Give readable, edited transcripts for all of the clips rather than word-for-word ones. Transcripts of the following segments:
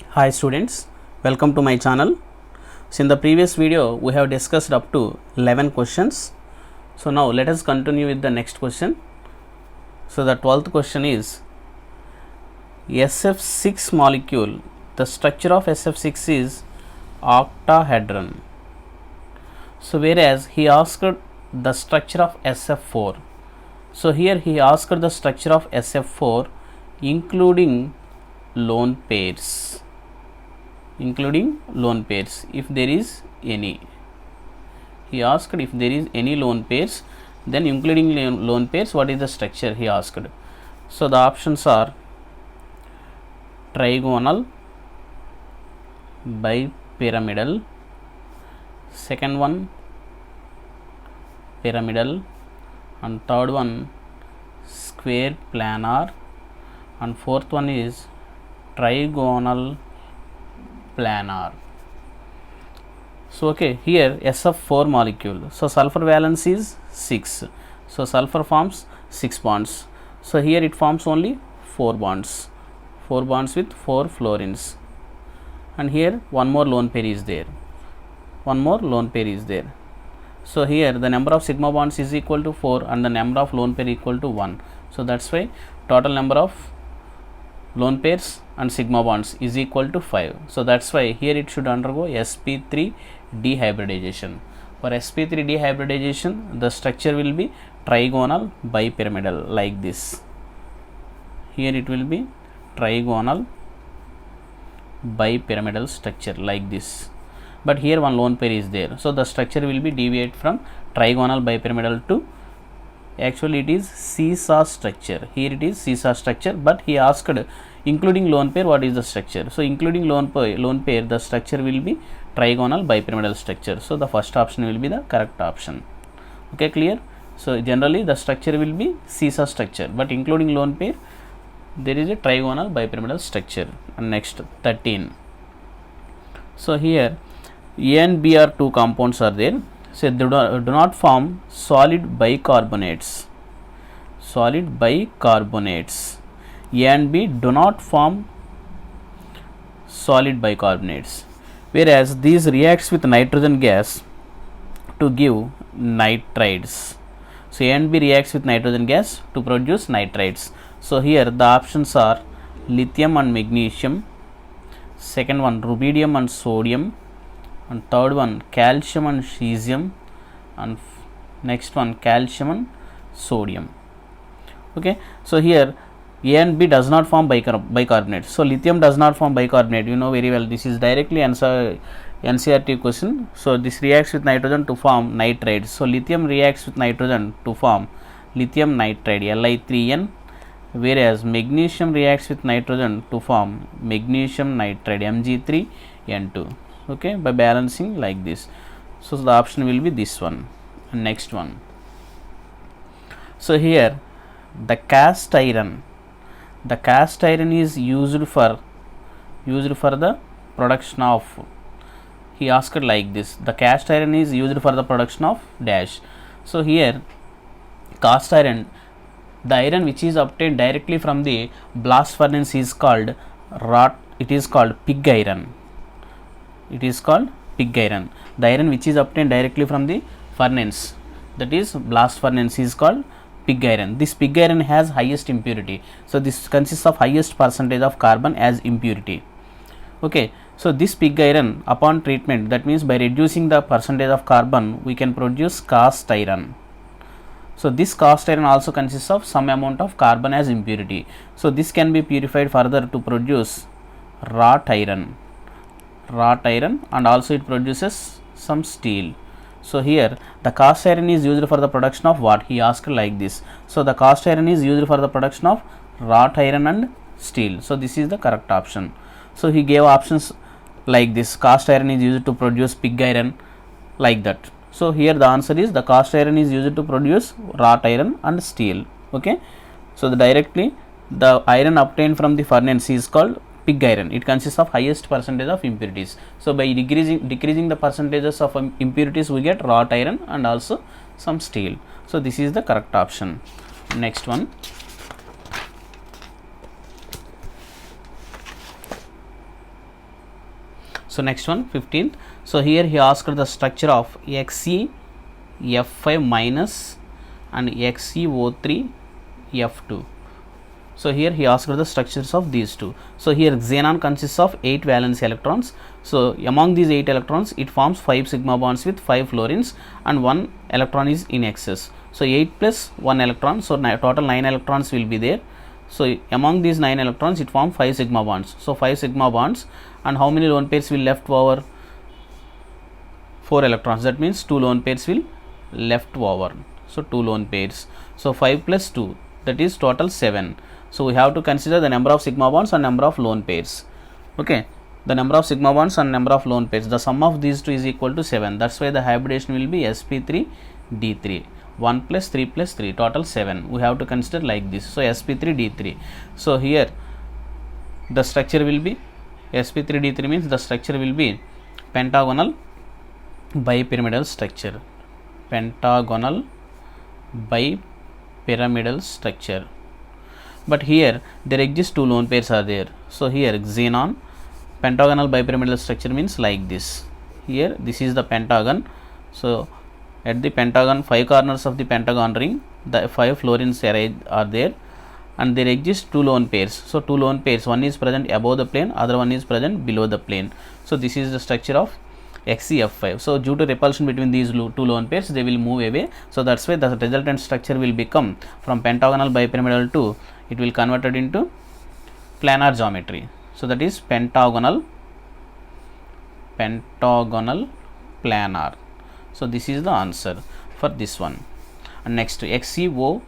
Hi students, welcome to my channel. So in the previous video we have discussed up to 11 questions. So now let us continue with the next question. So the 12th question is SF6 molecule. The structure of SF6 is octahedron. So whereas he asked the structure of SF4. So here he asked the structure of SF4 including lone pairs. If there is any. He asked if there is any lone pairs, then including lone pairs, what is the structure he asked. So the options are trigonal, bipyramidal, second one pyramidal, and third one square planar, and fourth one is trigonal planar. So okay, here SF4 molecule. So sulfur valence is 6. So sulfur forms 6 bonds. So here it forms only 4 bonds. 4 bonds with 4 fluorines. And here one more lone pair is there. So here the number of sigma bonds is equal to 4 and the number of lone pair equal to 1. So that's why total number of lone pairs and sigma bonds is equal to 5. So that's why here it should undergo sp3 dehybridization. For sp3 dehybridization, the structure will be trigonal bipyramidal like this. Here it will be trigonal bipyramidal structure like this. But here one lone pair is there. So the structure will be deviate from trigonal bipyramidal to actually it is seesaw structure. Here it is seesaw structure, but he asked including lone pair what is the structure. So including lone pair the structure will be trigonal bipyramidal structure. So the first option will be the correct option. Okay, clear? So generally the structure will be seesaw structure, but including lone pair there is a trigonal bipyramidal structure. And next 13. So here A and B are two compounds are there. So they do not form solid bicarbonates. A and B do not form solid bicarbonates, whereas these reacts with nitrogen gas to give nitrides. So A and B reacts with nitrogen gas to produce nitrides. So here the options are lithium and magnesium, second one rubidium and sodium, and third one calcium and cesium, and next one calcium and sodium. Okay, so here A and B does not form bicarbonate. So lithium does not form bicarbonate, you know very well, this is directly answer NCERT question. So this reacts with nitrogen to form nitride. So lithium reacts with nitrogen to form lithium nitride Li3n, whereas magnesium reacts with nitrogen to form magnesium nitride Mg3n2. Okay, by balancing like this. So the option will be this one. And next one. So here the cast iron is used for the production of, he asked like this, the cast iron is used for the production of dash. So here cast iron, the iron which is obtained directly from the blast furnace is called pig iron. The iron which is obtained directly from the furnace, that is blast furnace, is called pig iron. This pig iron has highest impurity. So this consists of highest percentage of carbon as impurity. Okay, so this pig iron upon treatment, that means by reducing the percentage of carbon, we can produce cast iron. So this cast iron also consists of some amount of carbon as impurity. So this can be purified further to produce wrought iron, and also it produces some steel. So here the cast iron is used for the production of what? He asked like this. So the cast iron is used for the production of wrought iron and steel. So this is the correct option. So he gave options like this: cast iron is used to produce pig iron, like that. So here the answer is the cast iron is used to produce wrought iron and steel. Okay, so directly the iron obtained from the furnace is called pig iron. It consists of highest percentage of impurities. So by decreasing the percentages of impurities, we get wrought iron and also some steel. So this is the correct option. Next one. So next one, 15th. So here he asked the structure of XeF5 minus and XeO3F2. So here he asked the structures of these two. So here xenon consists of 8 valence electrons. So among these 8 electrons, it forms 5 sigma bonds with 5 fluorines and 1 electron is in excess. So 8 plus 1 electron, so total 9 electrons will be there. So among these 9 electrons, it forms 5 sigma bonds. So 5 sigma bonds, and how many lone pairs will left over? 4 electrons. That means 2 lone pairs will left over. So 2 lone pairs. So 5 plus 2, that is total 7. So we have to consider the number of sigma bonds and number of lone pairs. Okay, the number of sigma bonds and number of lone pairs. The sum of these two is equal to 7. That's why the hybridization will be sp3d3. 1 plus 3 plus 3, total 7. We have to consider like this. So sp3d3. So here the structure will be sp3d3 means the structure will be pentagonal bipyramidal structure. Pentagonal bipyramidal structure. But here there exist 2 lone pairs are there. So here xenon pentagonal bipyramidal structure means like this. Here this is the pentagon. So at the pentagon, 5 corners of the pentagon ring, the 5 fluorines are there, and there exist 2 lone pairs. So 2 lone pairs, one is present above the plane, other one is present below the plane. So this is the structure of XeF5. So due to repulsion between these 2 lone pairs, they will move away. So that's why the resultant structure will become from pentagonal bipyramidal to, it will converted into planar geometry. So that is pentagonal planar. So this is the answer for this one. And next, XeO3F2.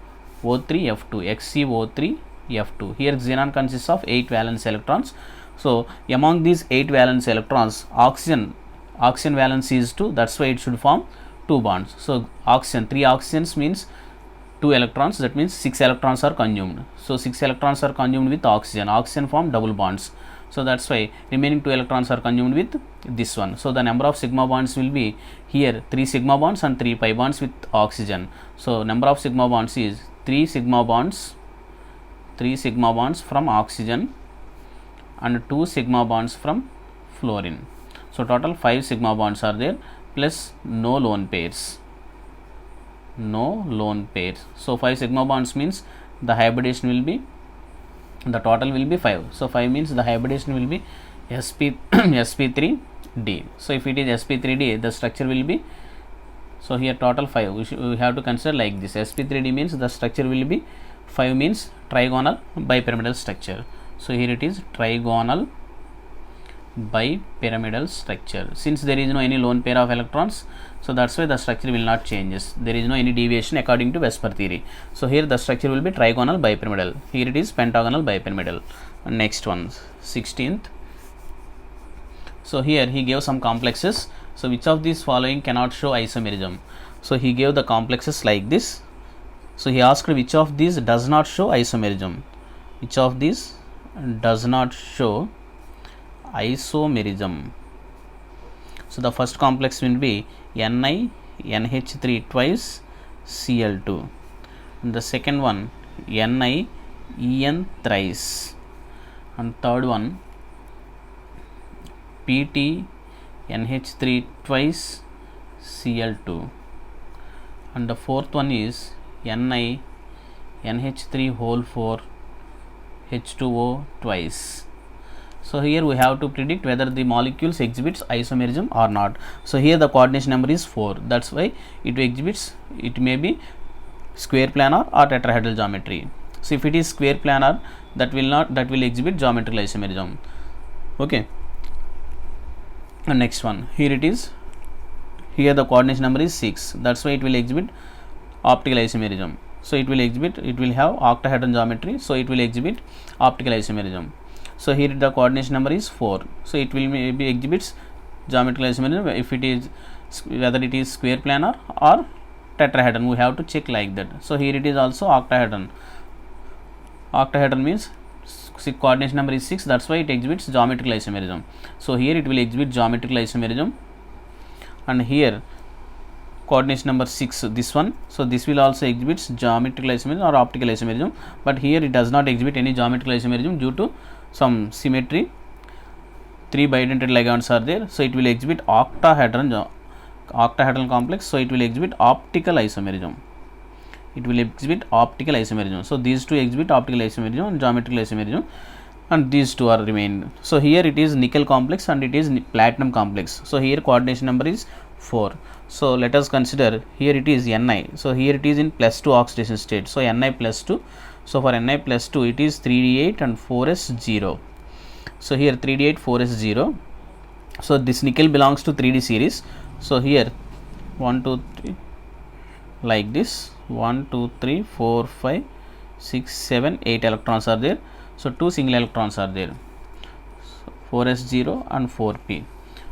XeO3F2. Here xenon consists of 8 valence electrons. So among these 8 valence electrons, oxygen valence is 2. That's why it should form 2 bonds. So oxygen, 3 oxygens means 2 electrons. That means 6 electrons are consumed. So 6 electrons are consumed with oxygen. Oxygen form double bonds. So that's why remaining 2 electrons are consumed with this one. So the number of sigma bonds will be here 3 sigma bonds and 3 pi bonds with oxygen. So number of sigma bonds is 3 sigma bonds from oxygen and 2 sigma bonds from fluorine. So total 5 sigma bonds are there plus no lone pairs. So 5 sigma bonds means the hybridization will be, the total will be 5. So 5 means the hybridization will be sp3d. So if it is sp3d, the structure will be, so here total 5. We have to consider like this. sp3d means the structure will be 5 means trigonal bipyramidal structure. So here it is trigonal bipyramidal structure. Since there is no any lone pair of electrons, so that's why the structure will not changes. There is no any deviation according to Vesper theory. So here the structure will be trigonal bipyramidal. Here it is pentagonal bipyramidal. Next one, 16th. So here he gave some complexes. So which of these following cannot show isomerism? So he gave the complexes like this. So he asked which of these does not show isomerism. Which of these does not show isomerism? So the first complex will be NiNH3 twice Cl2, and the second one NiEn thrice, and third one PtNH3 twice Cl2, and the fourth one is NiNH3 whole 4 H2O twice. So here we have to predict whether the molecules exhibits isomerism or not. So here the coordination number is 4. That's why it exhibits, it may be square planar or tetrahedral geometry. So if it is square planar, that will exhibit geometrical isomerism. Okay. And next one, here it is. Here the coordination number is 6. That's why it will exhibit optical isomerism. So it will have octahedron geometry. So it will exhibit optical isomerism. So here the coordination number is 4. So it will maybe exhibits geometrical isomerism if it is, whether it is square planar or tetrahedron. We have to check like that. So here it is also octahedron. Octahedron means coordination number is 6. That's why it exhibits geometrical isomerism. So here it will exhibit geometrical isomerism, and here coordination number 6, this one. So this will also exhibits geometrical isomerism or optical isomerism, but here it does not exhibit any geometrical isomerism due to some symmetry 3 bidentate ligands are there, so it will exhibit octahedron complex, so it will exhibit optical isomerism. It will exhibit optical isomerism. So these two exhibit optical isomerism and geometrical isomerism, and these two are remained. So here it is nickel complex and it is platinum complex. So here coordination number is 4. So let us consider here it is Ni. So here it is in +2 oxidation state. So Ni +2. So for Ni +2 it is 3d8 and 4s0. So here 3d8 4s0. So this nickel belongs to 3d series. So here 1 2 3 like this, 1 2 3 4 5 6 7 8 electrons are there. So 2 single electrons are there, so 4s0 and 4p.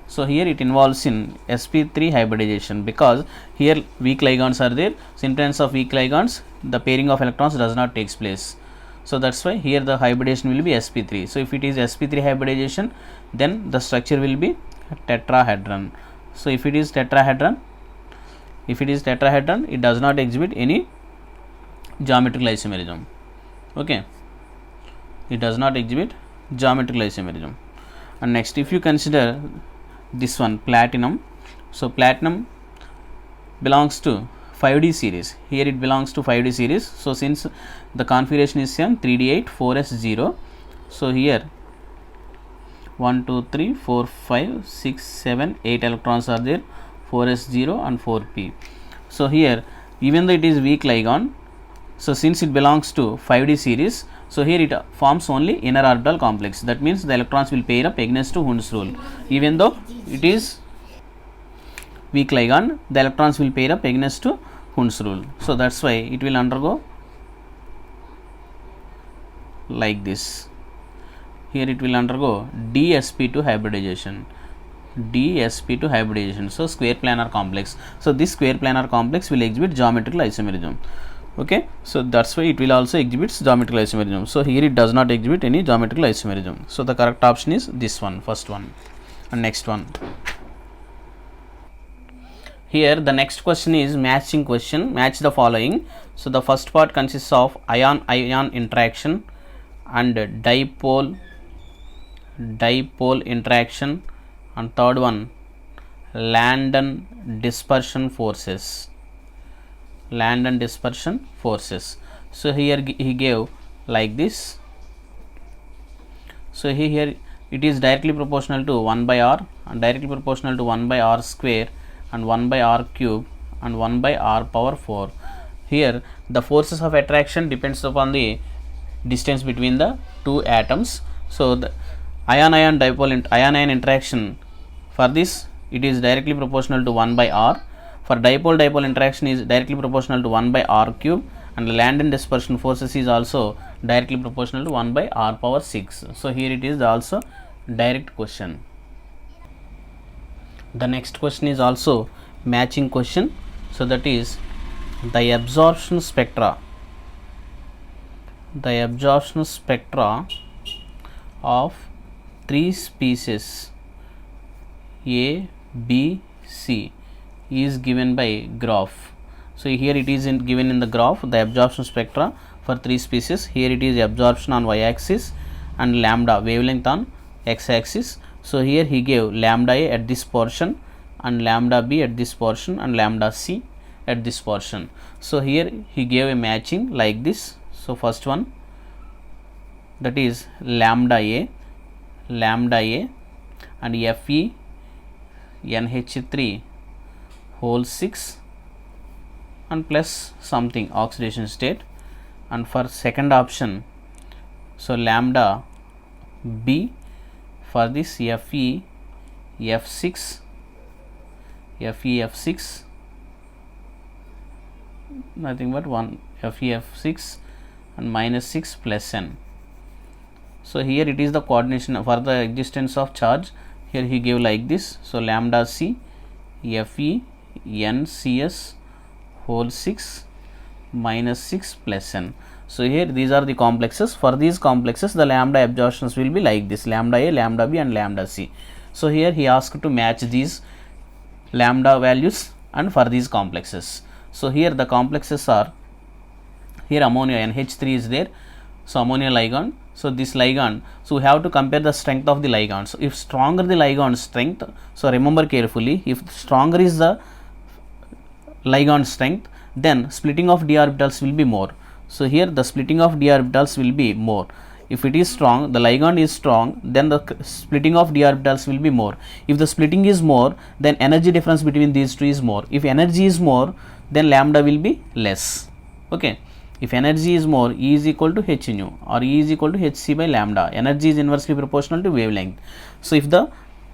So here it involves in sp3 hybridization, because here weak ligands are there. So in presence of weak ligands, the pairing of electrons does not takes place. So that's why here the hybridization will be sp3. So if it is sp3 hybridization, then the structure will be tetrahedron. So if it is tetrahedron, it does not exhibit any geometrical isomerism. Okay, it does not exhibit geometrical isomerism. And next, if you consider this one, platinum. So platinum belongs to 5d series. Here it belongs to 5d series. So since the configuration is same, 3d8 4s0. So here 1 2 3 4 5 6 7 8 electrons are there, 4s0 and 4p. So here, even though it is weak ligand, so since it belongs to 5d series, so here it forms only inner orbital complex. That means the electrons will pair up against to Hund's rule. Even though it is weak ligand, the electrons will pair up against to Hund's rule. So that's why it will undergo like this. Here it will undergo dsp2 hybridization. dsp2 hybridization. So square planar complex. So this square planar complex will exhibit geometrical isomerism. Okay, so that's why it will also exhibit geometrical isomerism. So here it does not exhibit any geometrical isomerism. So the correct option is this one, first one. And next one. Here the next question is matching question. Match the following. So the first part consists of ion-ion interaction and dipole interaction, and third one Landon dispersion forces. So here he gave like this. So here it is directly proportional to 1 by r, and directly proportional to 1 by r square, and 1 by r cube, and 1 by r power 4. Here the forces of attraction depends upon the distance between the two atoms. So the ion-ion interaction, for this it is directly proportional to 1 by r. For dipole interaction is directly proportional to 1 by r cube, and the Landon dispersion forces is also directly proportional to 1 by r power 6. So here it is also direct question. The next question is also matching question. So that is the absorption spectra of 3 species A, B, C is given by graph. So here it is given in the graph, the absorption spectra for 3 species. Here it is absorption on y-axis and lambda wavelength on x-axis. So here he gave lambda A at this portion, and lambda B at this portion, and lambda C at this portion. So here he gave a matching like this. So first one, that is lambda A and Fe NH3 whole 6 and plus something oxidation state. And for second option, so lambda B for this Fe F6 nothing but 1 Fe F6 and minus 6 plus N. So here it is the coordination for the existence of charge. Here he gave like this. So lambda C Fe NCS whole 6 minus 6 plus N. So here these are the complexes. For these complexes the lambda absorptions will be like this: lambda A, lambda B and lambda C. So here he asked to match these lambda values and for these complexes. So here the complexes are, here ammonia NH3 is there, So ammonia ligand. So this ligand, so we have to compare the strength of the ligand. So if stronger the ligand strength, so remember carefully, if stronger is the ligand strength, then splitting of d orbitals will be more. So here the splitting of d orbitals will be more. If it is strong, the ligand is strong, then the splitting of d orbitals will be more. If the splitting is more, then energy difference between these two is more. If energy is more, then lambda will be less. Okay. If energy is more, E is equal to h nu or E is equal to hc by lambda. Energy is inversely proportional to wavelength. So if the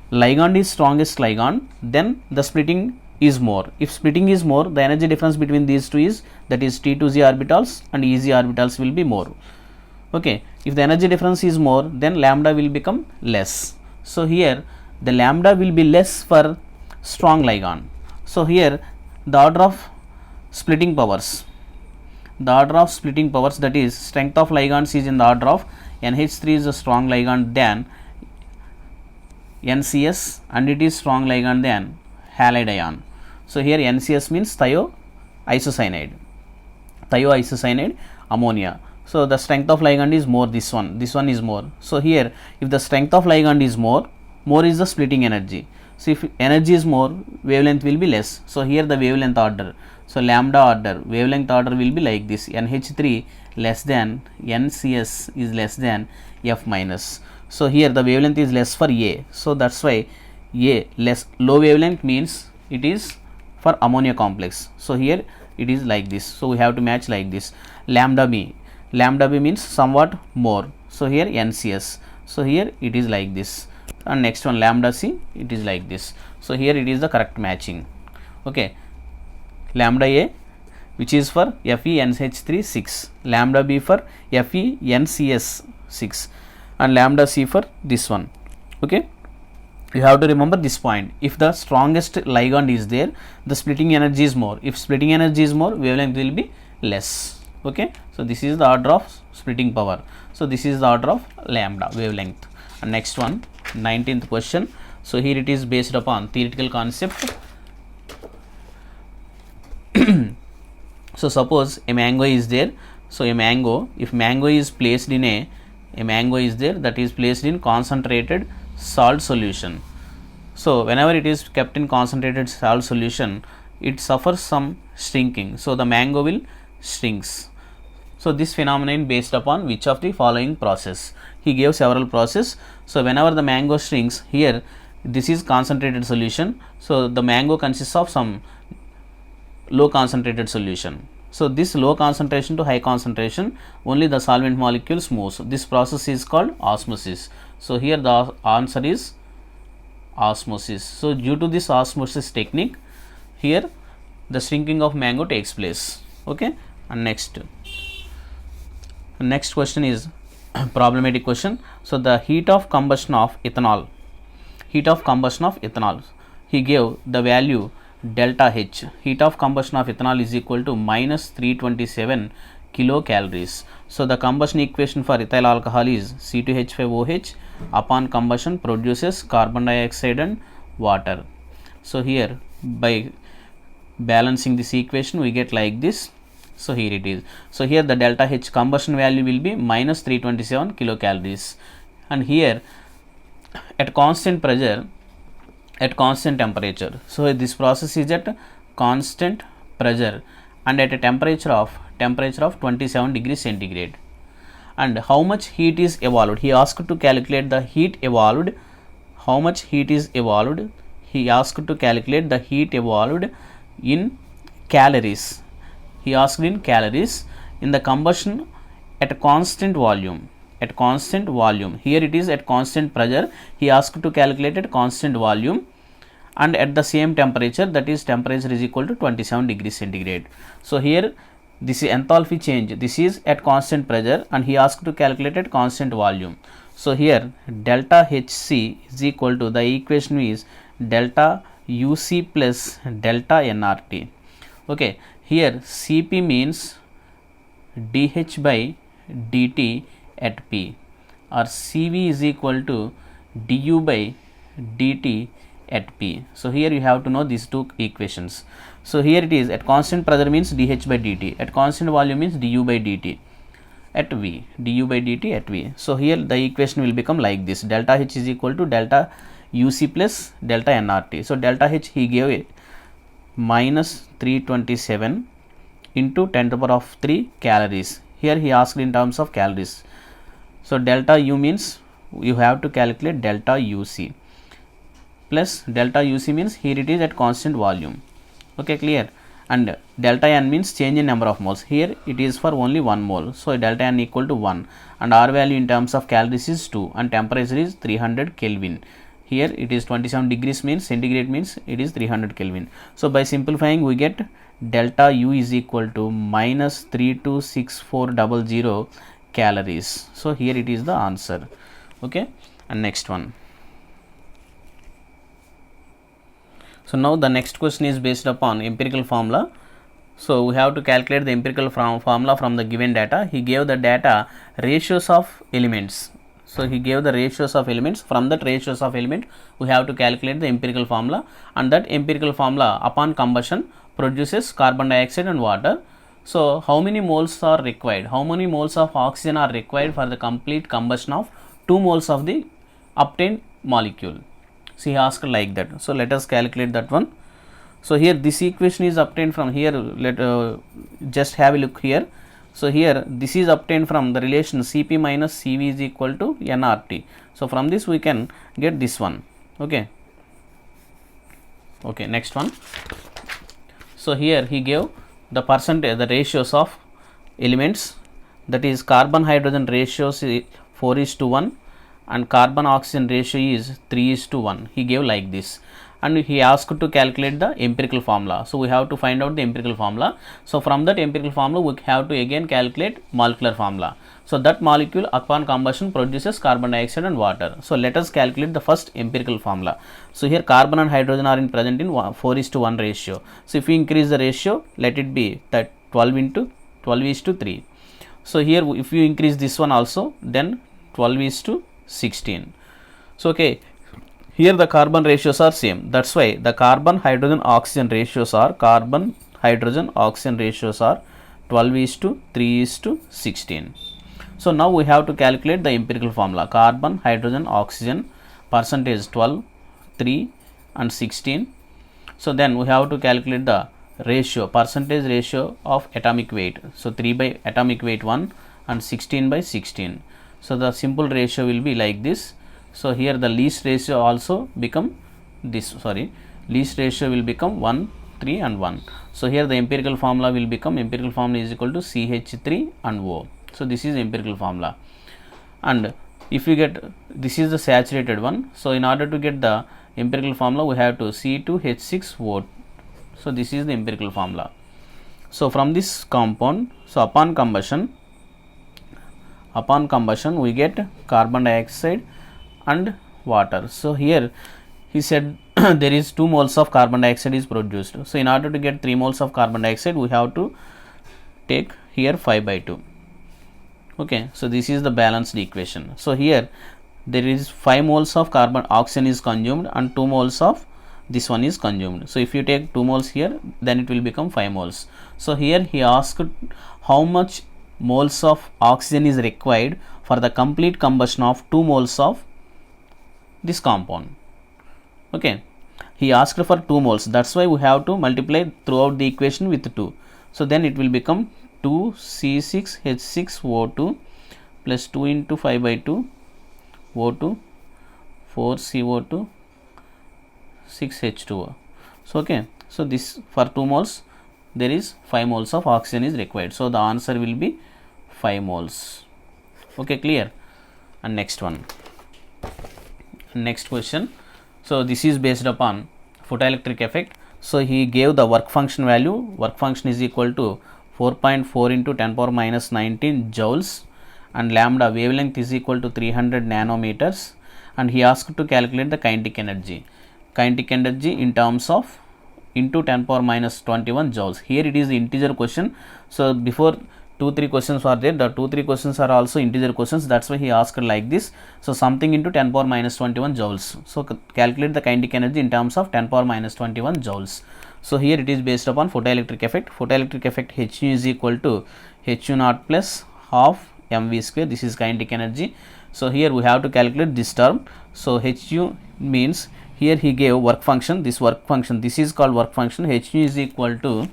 ligand is strongest ligand, then the splitting is more. If splitting is more, the energy difference between these two is, that is T2z orbitals and Ez orbitals will be more. Okay. If the energy difference is more, then lambda will become less. So here the lambda will be less for strong ligand. So here the order of splitting powers, that is strength of ligands is in the order of NH3 is a strong ligand than NCS and it is strong ligand than halide ion. So here NCS means thioisocyanide ammonia. So the strength of ligand is more, this one is more. So here if the strength of ligand is more is the splitting energy. So if energy is more, wavelength will be less. So here the wavelength order, so lambda order, wavelength order will be like this: NH3 less than NCS is less than F minus. So here the wavelength is less for A, so that's why A less, low wavelength means it is for ammonia complex. So here it is like this, so we have to match like this. Lambda B means somewhat more, so here NCS, so here it is like this, and next one lambda C, it is like this. So here it is the correct matching. Okay, lambda A which is for FeNH3 6, lambda B for FeNCS 6, and lambda C for this one. Okay, you have to remember this point. If the strongest ligand is there, the splitting energy is more. If splitting energy is more, wavelength will be less. Okay, so this is the order of splitting power. So this is the order of lambda wavelength. And next one, 19th question. So here it is based upon theoretical concept. So suppose a mango is there. So a mango, if mango is placed in a mango is there, that is placed in concentrated salt solution. So whenever it is kept in concentrated salt solution, it suffers some shrinking. So the mango will shrinks. So this phenomenon based upon which of the following process? He gave several process. So whenever the mango shrinks, here this is concentrated solution. So the mango consists of some low concentrated solution. So this low concentration to high concentration, only the solvent molecules moves. This process is called osmosis. So here the answer is osmosis. So due to this osmosis technique, here the shrinking of mango takes place. Okay, and next question is problematic question. So the heat of combustion of ethanol, he gave the value delta H. Heat of combustion of ethanol is equal to minus 327 kilocalories. So the combustion equation for ethyl alcohol is C2H5OH, upon combustion produces carbon dioxide and water. So here by balancing this equation we get like this. So here it is. So here the delta H combustion value will be minus 327 kilocalories, and here at constant pressure, at constant temperature. So this process is at constant pressure and at a temperature of 27 degrees centigrade. And how much heat is evolved? He asked to calculate the heat evolved. How much heat is evolved? He asked to calculate the heat evolved in calories. He asked in calories in the combustion at constant volume. At constant volume. Here it is at constant pressure. He asked to calculate at constant volume and at the same temperature, that is temperature is equal to 27 degrees centigrade. So here this is enthalpy change. This is at constant pressure and he asked to calculate at constant volume. So here delta HC is equal to, the equation is delta UC plus delta nRT. Okay, here Cp means dH by dt at P, or Cv is equal to du by dt at P. So here you have to know these two equations. So here it is at constant pressure means dH by dt, at constant volume means du by dt. at V, du by dt at V. So here the equation will become like this: delta H is equal to delta UC plus delta nRT. So delta H he gave it minus 327 into 10 to the power of 3 calories. Here he asked in terms of calories. So delta U means you have to calculate delta UC plus delta UC means here it is at constant volume. Okay, clear? And delta N means change in number of moles. Here it is for only 1 mole. So delta N equal to 1 and R value in terms of calories is 2 and temperature is 300 Kelvin. Here it is 27 degrees means centigrade means it is 300 Kelvin. So by simplifying we get delta U is equal to minus 326400 calories. So here it is the answer. Okay, and next one. So now the next question is based upon empirical formula. So we have to calculate the empirical formula from the given data. He gave the data ratios of elements. So he gave the ratios of elements. From that ratios of element we have to calculate the empirical formula, and that empirical formula upon combustion produces carbon dioxide and water. So how many moles are required? How many moles of oxygen are required for the complete combustion of 2 moles of the obtained molecule? So he asked like that. So let us calculate that one. So here this equation is obtained from here. Let just have a look here. So here this is obtained from the relation Cp minus Cv is equal to nRT. So from this we can get this one. Okay. Okay, next one. So here he gave the percentage, the ratios of elements, that is carbon hydrogen ratios 4:1 and carbon oxygen ratio is 3:1. He gave like this, and he asked to calculate the empirical formula. So we have to find out the empirical formula. So from that empirical formula we have to again calculate molecular formula. So that molecule upon combustion produces carbon dioxide and water. So let us calculate the first empirical formula. So here carbon and hydrogen are present in 4:1 ratio. So if we increase the ratio, let it be that 12:3. So here if you increase this one also, then 12:16. So okay, here the carbon ratios are same. That's why the carbon hydrogen oxygen ratios are 12:3:16. So now we have to calculate the empirical formula. Carbon hydrogen oxygen percentage 12, 3 and 16. So then we have to calculate the ratio, percentage ratio of atomic weight. So 3 by atomic weight 1 and 16 by 16. So the simple ratio will be like this. So here the least ratio also become this, least ratio will become 1, 3 and 1. So here the empirical formula will become, empirical formula is equal to CH3 and O. So this is empirical formula. And if you get, this is the saturated one. So in order to get the empirical formula we have to C2H6O. So this is the empirical formula. So from this compound, so upon combustion we get carbon dioxide and water. So here he said there is 2 moles of carbon dioxide is produced. So in order to get 3 moles of carbon dioxide we have to take here 5/2. Okay, so this is the balanced equation. So here there is 5 moles of carbon oxygen is consumed and 2 moles of this one is consumed. So if you take 2 moles here, then it will become 5 moles. So here he asked how much moles of oxygen is required for the complete combustion of 2 moles of this compound. Okay, he asked for 2 moles. That's why we have to multiply throughout the equation with 2. So then it will become 2C6H6O2 plus 2 into 5/2 O2 4CO2 6H2O. So okay, so this for 2 moles there is 5 moles of oxygen is required. So the answer will be 5 moles. Okay, clear? And next one, next question. So this is based upon photoelectric effect. So he gave the work function value. Work function is equal to 4.4 into 10 power minus 19 joules, and lambda wavelength is equal to 300 nanometers, and he asked to calculate the kinetic energy. Kinetic energy in terms of into 10 power minus 21 joules. Here it is the integer question. So before 2-3 questions are there, the 2-3 questions are also integer questions. That's why he asked like this. So something into 10 power minus 21 joules. So calculate the kinetic energy in terms of 10 power minus 21 joules. So here it is based upon photoelectric effect. Photoelectric effect H is equal to H0 plus half mv square. This is kinetic energy. So here we have to calculate this term. So HU means here he gave work function, this is called work function. HU is equal to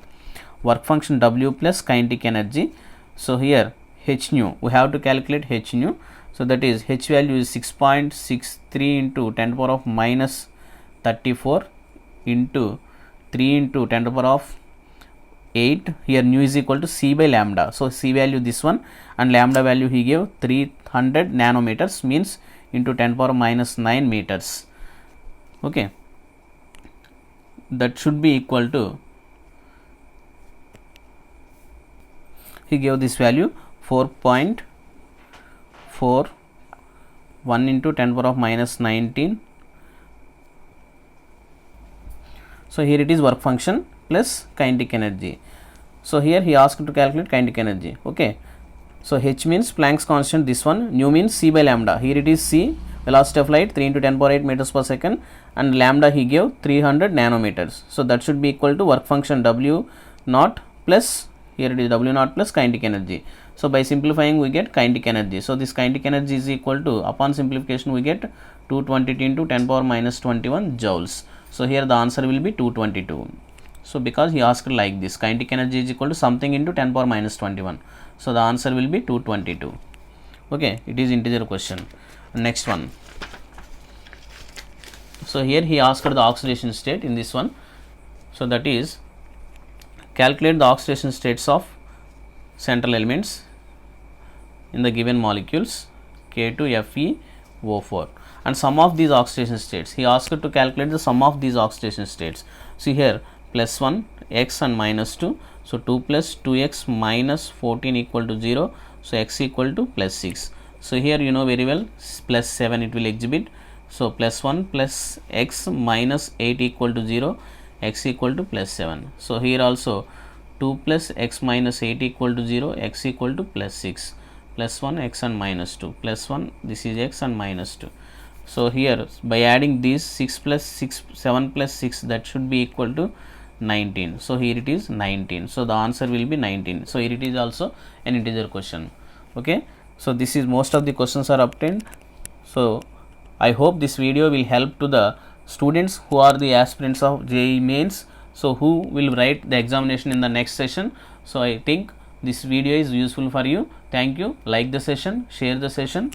work function W plus kinetic energy. So here H nu, we have to calculate H nu. So that is H value is 6.63 into 10 to the power of minus 34 into 3 into 10 to the power of 8. Here nu is equal to C by lambda. So C value this one, and lambda value he gave 300 nanometers, means into 10 to the power of minus 9 meters. Okay, that should be equal to, he gave this value 4.41 into 10 to the power of minus 19. So here it is work function plus kinetic energy. So here he asked to calculate kinetic energy. Okay, so H means Planck's constant, this one. Nu means C by lambda. Here it is C, velocity of light 3 into 10 to the power 8 meters per second, and lambda he gave 300 nanometers. So that should be equal to work function W naught plus, here it is W naught plus kinetic energy. So by simplifying we get kinetic energy. So this kinetic energy is equal to, upon simplification we get 222 into 10 to the power minus 21 joules. So here the answer will be 222. So because he asked like this, kinetic energy is equal to something into 10 to the power minus 21. So the answer will be 222. Okay, it is integer question. Next one. So here he asked the oxidation state in this one. So that is, calculate the oxidation states of central elements in the given molecules K2FeO4, and sum of these oxidation states. He asked to calculate the sum of these oxidation states. See here, plus 1 x and minus 2. So 2 plus 2x minus 14 equal to 0. So x equal to plus 6. So here you know very well, plus 7 it will exhibit. So plus 1 plus x minus 8 equal to 0, x equal to plus 7. So here also 2 plus x minus 8 equal to 0, x equal to plus 6, plus 1 x and minus 2, plus 1, this is x and minus 2. So here by adding these 6 plus 6, 7 plus 6, that should be equal to 19. So here it is 19. So the answer will be 19. So here it is also an integer question. Okay, so this is, most of the questions are obtained. So I hope this video will help to the students who are the aspirants of JEE Mains, so who will write the examination in the next session. So I think this video is useful for you. Thank you. Like the session, share the session.